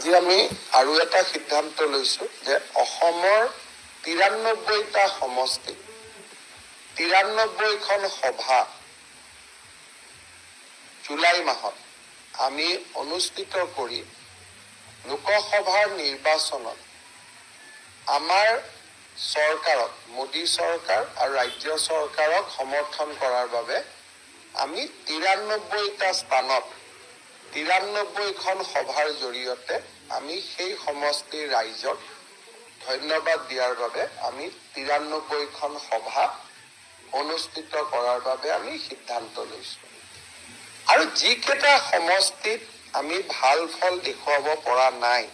আজি আমি আৰু এটা সিদ্ধান্ত লৈছো যে অসমৰ 93টা সমষ্টি 93খন সভা জুলাই মাহত আমি অনুষ্ঠিত কৰি লোকসভাৰ নিৰ্বাচনত আমাৰ চৰকাৰক মোদী চৰকাৰ আৰু ৰাজ্য চৰকাৰক সমৰ্থন কৰাৰ বাবে আমি 93টা স্থানত 93খন সভাৰ জৰিয়তে আমি সেই সমষ্টিৰ ৰাইজক ধন্যবাদ দিয়াৰ বাবে আমি 93খন সভা অনুষ্ঠিত কৰাৰ বাবে আমি সিদ্ধান্ত লৈছো। আৰু যিকেইটা সমষ্টিত আমি ভাল ফল দেখুৱাব পৰা নাই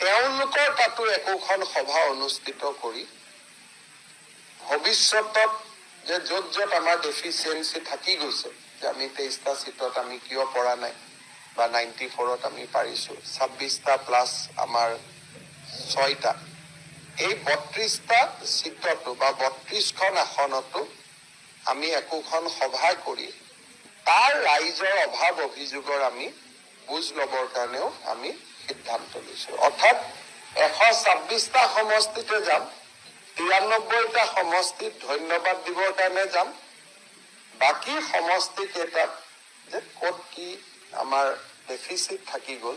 তেওঁলোকৰ তাতো একোখন সভা অনুষ্ঠিত কৰি ভৱিষ্যতত যে য'ত য'ত আমাৰ ডেফিচিয়েঞ্চি থাকি গৈছে যে আমি 23টা চিটত আমি কিয় পৰা নাই বা 94ত আমি পাৰিছো 26টা প্লাছ আমাৰ 6টা এই 32টা চিটতো বা 32খন আসনতো আমি একোখন সভা কৰি তাৰ ৰাইজৰ অভাৱ অভিযোগৰ আমি বুজ ল'বৰ কাৰণেও আমি সিদ্ধান্ত লৈছো। অৰ্থাৎ 126টা সমষ্টিতে যাম 93টা সমষ্টিত ধন্যবাদ দিবৰ কাৰণে যাম বাকী সমষ্টি কেইটাত যে ক'ত কি আমাৰ ডেফিচিট থাকি গ'ল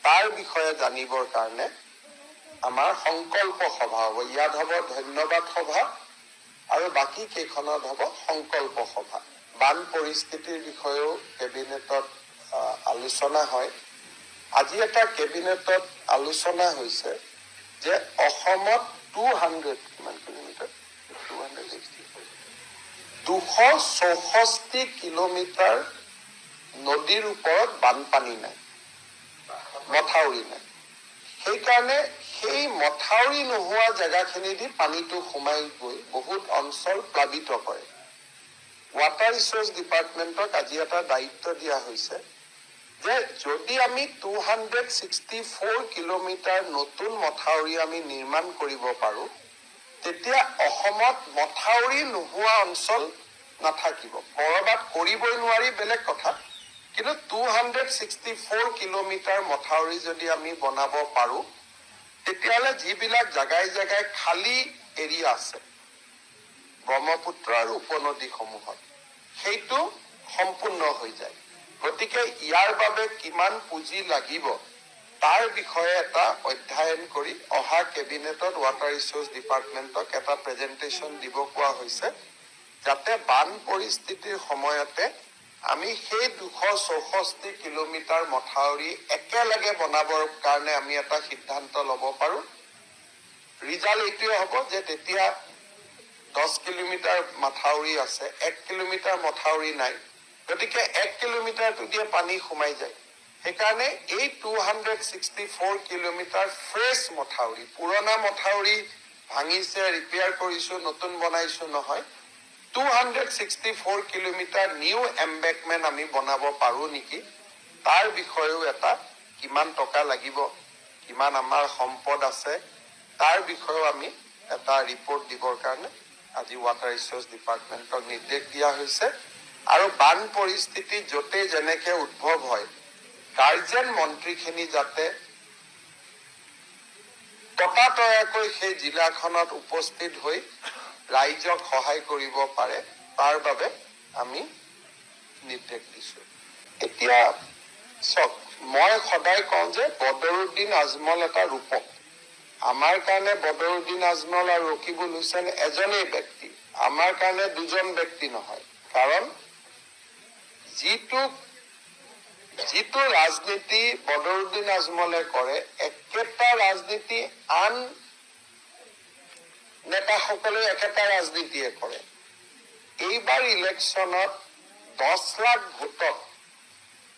তাৰ বিষয়ে জানিবৰ কাৰণে আমাৰ সংকল্প সভা হ'ব। ইয়াত হ'ব ধন্যবাদ সভা আৰু বাকী কেইখনত হ'ব সংকল্প সভা। বান পৰিস্থিতিৰ বিষয়েও কেবিনেটত আলোচনা হয়। আজি এটা কেবিনেটত আলোচনা হৈছে যে অসমত 264 কিলোমিটাৰ নদীৰ ওপৰত বানপানী নাই, মথাউৰি নাই। সেইকাৰণে সেই মথাউৰি নোহোৱা জেগাখিনি দি পানীটো সোমাই গৈ বহুত অঞ্চল প্লাবিত কৰে। ৱাটাৰ ৰিচোৰ্চ ডিপাৰ্টমেণ্টক আজি এটা দায়িত্ব দিয়া হৈছে যে যদি আমি 264 কিলোমিটাৰ নতুন মথাউৰি আমি নিৰ্মাণ কৰিব পাৰোঁ তেতিয়া অসমত মথাউৰি নোহোৱা অঞ্চল নাথাকিব। ক'ৰবাত কৰিবই নোৱাৰি বেলেগ কথা, কিন্তু 264 কিলোমিটাৰ মথাউৰি যদি আমি বনাব পাৰোঁ তেতিয়াহ'লে যিবিলাক জেগাই জেগাই খালী এৰিয়া আছে ব্ৰহ্মপুত্ৰ আৰু উপনদীসমূহত সেইটো সম্পূৰ্ণ হৈ যায়। গতিকে ইয়াৰ বাবে কিমান পুঁজি লাগিব তাৰ বিষয়ে এটা অধ্যয়ন কৰি অহা কেবিনেটত ৱাটাৰ ৰিচোৰ্চ ডিপাৰ্টমেণ্টক এটা প্ৰেজেণ্টেশ্যন দিব কোৱা হৈছে যাতে বান পৰিস্থিতিৰ সময়তে আমি সেই 264 কিলোমিটাৰ মথাউৰি একেলগে বনাবৰ কাৰণে আমি এটা সিদ্ধান্ত ল'ব পাৰোঁ। ৰিজাল্ট এইটোৱে হ'ব যে তেতিয়া 10 কিলোমিটাৰ মথাউৰি আছে, 1 কিলোমিটাৰ মথাউৰি নাই, গতিকে 1 কিলোমিটাৰটো দিয়ে পানী সোমাই যায়। সেইকাৰণে এই 264 কিলোমিটাৰ ফ্ৰেছ মথাউৰি, পুৰণা মথাউৰি ভাঙিছে, ৰিপেয়াৰ কৰিছোঁ, নতুন বনাইছোঁ নহয়, 264 কিলোমিটাৰ নিউ এম্বেকমেণ্ট আমি বনাব পাৰোঁ নেকি তাৰ বিষয়েও এটা কিমান টকা লাগিব, কিমান আমাৰ সম্পদ আছে তাৰ বিষয়েও আমি এটা ৰিপৰ্ট দিবৰ কাৰণে আজি ৱাটাৰ ৰিচোৰ্চ ডিপাৰ্টমেণ্টক নিৰ্দেশ দিয়া হৈছে। আৰু বান পৰিস্থিতি য'তে যেনেকৈ উদ্ভৱ হয় গাৰ্জেন মন্ত্ৰীখিনি যাতে ততাতয়াকৈ সেই জিলাখনত উপস্থিত হৈ ৰাইজক সহায় কৰিব পাৰে তাৰ বাবে আমি নিৰ্দেশ দিছোঁ। এতিয়া চাওক, মই সদায় কওঁ যে বদৰুদ্দিন আজমল এটা ৰূপক। আমাৰ কাৰণে বদৰুদ্দিন আজমল আৰু ৰকিবুল হুছেইন এজনেই ব্যক্তি, আমাৰ কাৰণে দুজন ব্যক্তি নহয়। কাৰণ যিটো ৰাজনীতি বদৰুদ্দিন আজমলে কৰে একেটা ৰাজনীতি আন নেতাসকলে একেটা ৰাজনীতিয়ে কৰে। এইবাৰ ইলেকশ্যনত 10 লাখ ভোটত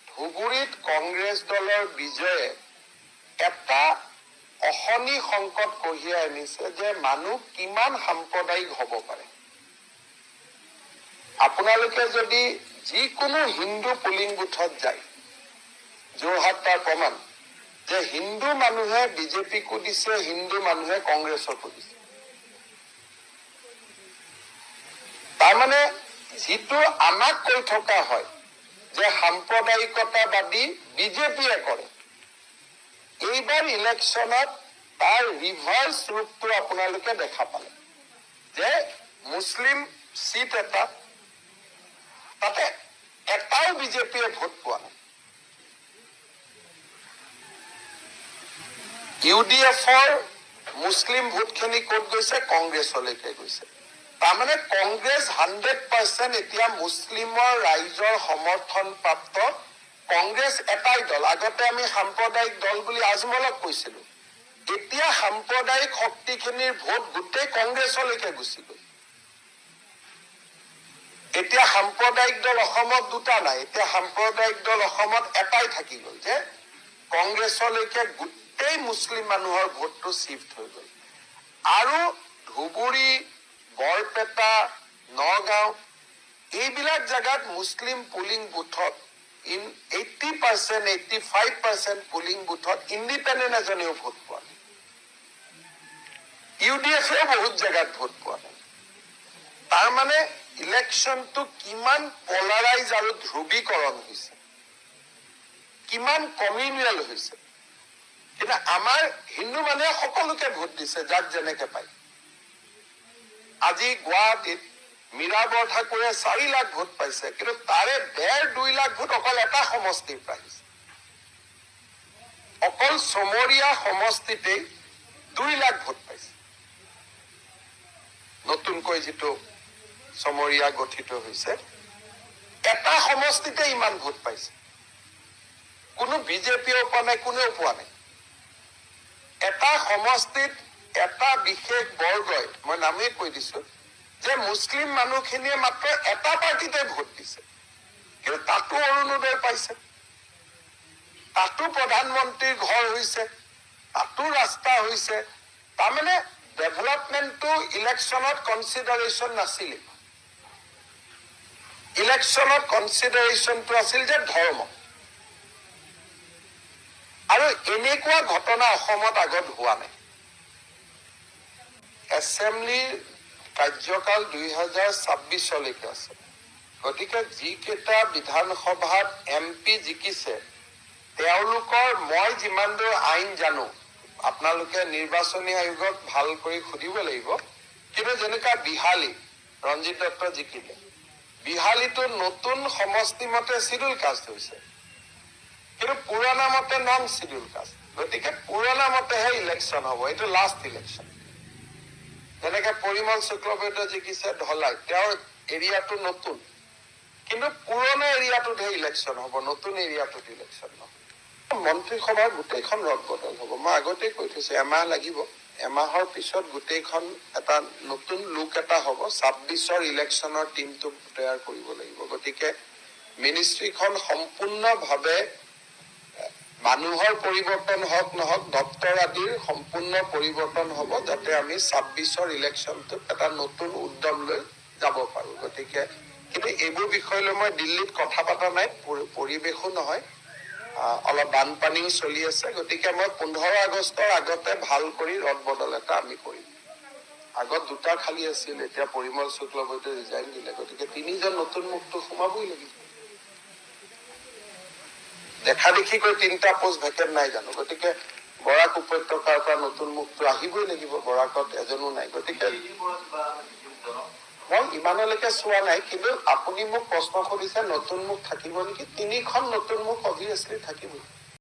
ধুবুৰীত কংগ্ৰেছ দলৰ বিজয়ে এটা অশনি সংকট কঢ়িয়াই আনিছে যে মানুহ কিমান সাম্প্ৰদায়িক হ'ব পাৰে। আপোনালোকে যদি যিকোনো হিন্দু পুলিং বুথত যায়, যোৰহাট তাৰ প্ৰমাণ যে হিন্দু মানুহে বিজেপিকো দিছে, হিন্দু মানুহে কংগ্ৰেছকো দিছে। তাৰমানে যিটো আমাক কৈ থকা হয় যে সাম্প্ৰদায়িকতাবাদী বিজেপিয়ে কৰে, এইবাৰ ইলেকশ্যনত তাৰ ৰিভাৰ্চ ৰূপটো আপোনালোকে দেখা পালে যে মুছলিম চিট এটা তাতে এটাও বিজেপিয়ে ভোট পোৱা নাই। UDFৰ মুছলিম ভোটখিনি ক'ত গৈছে? কংগ্ৰেছলৈকে গৈছে। তাৰমানে কংগ্ৰেছ 100% এতিয়া মুছলিমৰ ৰাইজৰ সমৰ্থন প্ৰাপ্ত কংগ্ৰেছ এটাই দল। আগতে আমি সাম্প্ৰদায়িক দল বুলি আজমলক কৈছিলো, এতিয়া সাম্প্ৰদায়িক শক্তিখিনিৰ ভোট গোটেই কংগ্ৰেছলৈকে গুচি গ'ল। এতিয়া সাম্প্ৰদায়িক দল অসমত দুটা নাই, এতিয়া সাম্প্ৰদায়িক দল অসমত এটাই থাকি গ'ল যে কংগ্ৰেছলৈকে গোটেই মুছলিম মানুহৰ ভোটটো চিফ্ট হৈ গ'ল। আৰু ধুবুৰী, বৰপেটা, নগাঁও এইবিলাক জেগাত মুছলিম পুলিং বুথত 80%, 85% পুলিং বুথত ইণ্ডিপেণ্ডেণ্ট এজনেও ভোট পোৱা নাই। UDFেও বহুত জেগাত ভোট পোৱা নাই। তাৰমানে ইলেকশ্যনটো কিমান পলাৰাইজ আৰু ধ্ৰুৱীকৰণ হৈছে, কিমান কমিউনিয়েল হৈছে। কিন্তু আমাৰ হিন্দু মানুহে সকলোকে ভোট দিছে, যাক যেনেকে পায়। আজি গুৱাহাটীত মীৰাবৰ ঠাকুৰে 4 লাখ ভোট পাইছে, কিন্তু তাৰে 1.5-2 লাখ ভোট অকল এটা সমষ্টিৰ পৰা আহিছে। অকল চমৰীয়া সমষ্টিতেই 2 লাখ ভোট পাইছে। নতুনকৈ যিটো চমৰীয়া গঠিত হৈছে, এটা সমষ্টিতে ইমান ভোট পাইছে। কোনো বিজেপিয়েও পোৱা নাই, কোনেও পোৱা নাই। এটা সমষ্টিত এটা বিশেষ বৰ্গই, মই নামেই কৈ দিছো, যে মুছলিম মানুহখিনিয়ে মাত্ৰ এটা পাৰ্টিতে ভোট দিছে, কিন্তু তাতো অৰুণোদয় পাইছে, তাতো প্ৰধানমন্ত্ৰীৰ ঘৰ হৈছে, তাতো ৰাস্তা হৈছে। তাৰমানে ডেভেলপমেণ্টটো ইলেকশ্যনত কনচিডাৰেশ্যন নাছিলে। ইলেকশ্যনত কনচিডাৰেশ্যনটো আছিল যে ধৰ্ম। আৰু এনেকুৱা ঘটনা অসমত আগত হোৱা নাই। এছেম্বলিৰ কাৰ্যকাল 2026লৈকে আছে। গতিকে যিকেইটা বিধানসভাত MP জিকিছে, তেওঁলোকৰ মই যিমান দূৰ আইন জানো, আপোনালোকে নিৰ্বাচনী আয়োগক ভাল কৰি সুধিব লাগিব, কিন্তু যেনেকুৱা বিহালী, ৰঞ্জিত দত্ত জিকিলে, বিহালীটো নতুন সমষ্টি মতে চিডিউল কাষ্ট হৈছে, কিন্তু পুৰণা মতে নন চিডিউল কাষ্ট। গতিকে পুৰণা মতেহে ইলেকশ্যন হ'ব, এইটো লাষ্ট ইলেকশ্যন। যেনেকে পৰিমল শুক্লবৈদ্য জিকিছে ধলাই, তেওঁৰ এৰিয়াটো নতুন, কিন্তু পুৰণা এৰিয়াটোতহে ইলেকশ্যন হ'ব, নতুন এৰিয়াটোত ইলেকশ্যন নহ'ব। মন্ত্ৰীসভাৰ গোটেইখন ৰদ বদল হ'ব। মই আগতেই কৈ থৈছো, এমাহ লাগিব। এমাহৰ পিছত গোটেইখন এটা নতুন লুক এটা হ'ব। 26ৰ ইলেকশ্যনৰ টিমটো তৈয়াৰ কৰিব লাগিব। গতিকে মিনিষ্ট্ৰীখন সম্পূৰ্ণভাৱে মানুহৰ পৰিৱৰ্তন হওক নহওক, দপ্তৰ আদিৰ সম্পূৰ্ণ পৰিৱৰ্তন হ'ব, যাতে আমি 26ৰ ইলেকশ্যনটোত এটা নতুন উদ্যম লৈ যাব পাৰো। গতিকে কিন্তু এইবোৰ বিষয় লৈ মই দিল্লীত কথা পতা নাই, পৰিৱেশো নহয়, অলপ বানপানীও চলি আছে। গতিকে মই 15 আগষ্টৰ আগতে ভাল কৰি ৰদ বদল এটা আমি কৰিম। আগত 2টা খালী আছিল, এতিয়া পৰিমল শুক্লবৈদ্য ৰিজাইন দিলে। গতিকে 3জন নতুন মুখটো সোমাবই লাগিব। দেখা দেখিকৈ 3টা পোষ্ট ভেকেণ্ট নাই জানো? গতিকে বৰাক উপত্যকাৰ পৰা নতুন মুখটো আহিবই লাগিব। বৰাকত এজনো নাই। গতিকে মই ইমানলৈকে চোৱা নাই, কিন্তু আপুনি মোক প্ৰশ্ন সুধিছে নতুন মুখ থাকিব নেকি? 3খন নতুন মুখ অভিয়াছলি থাকিবই।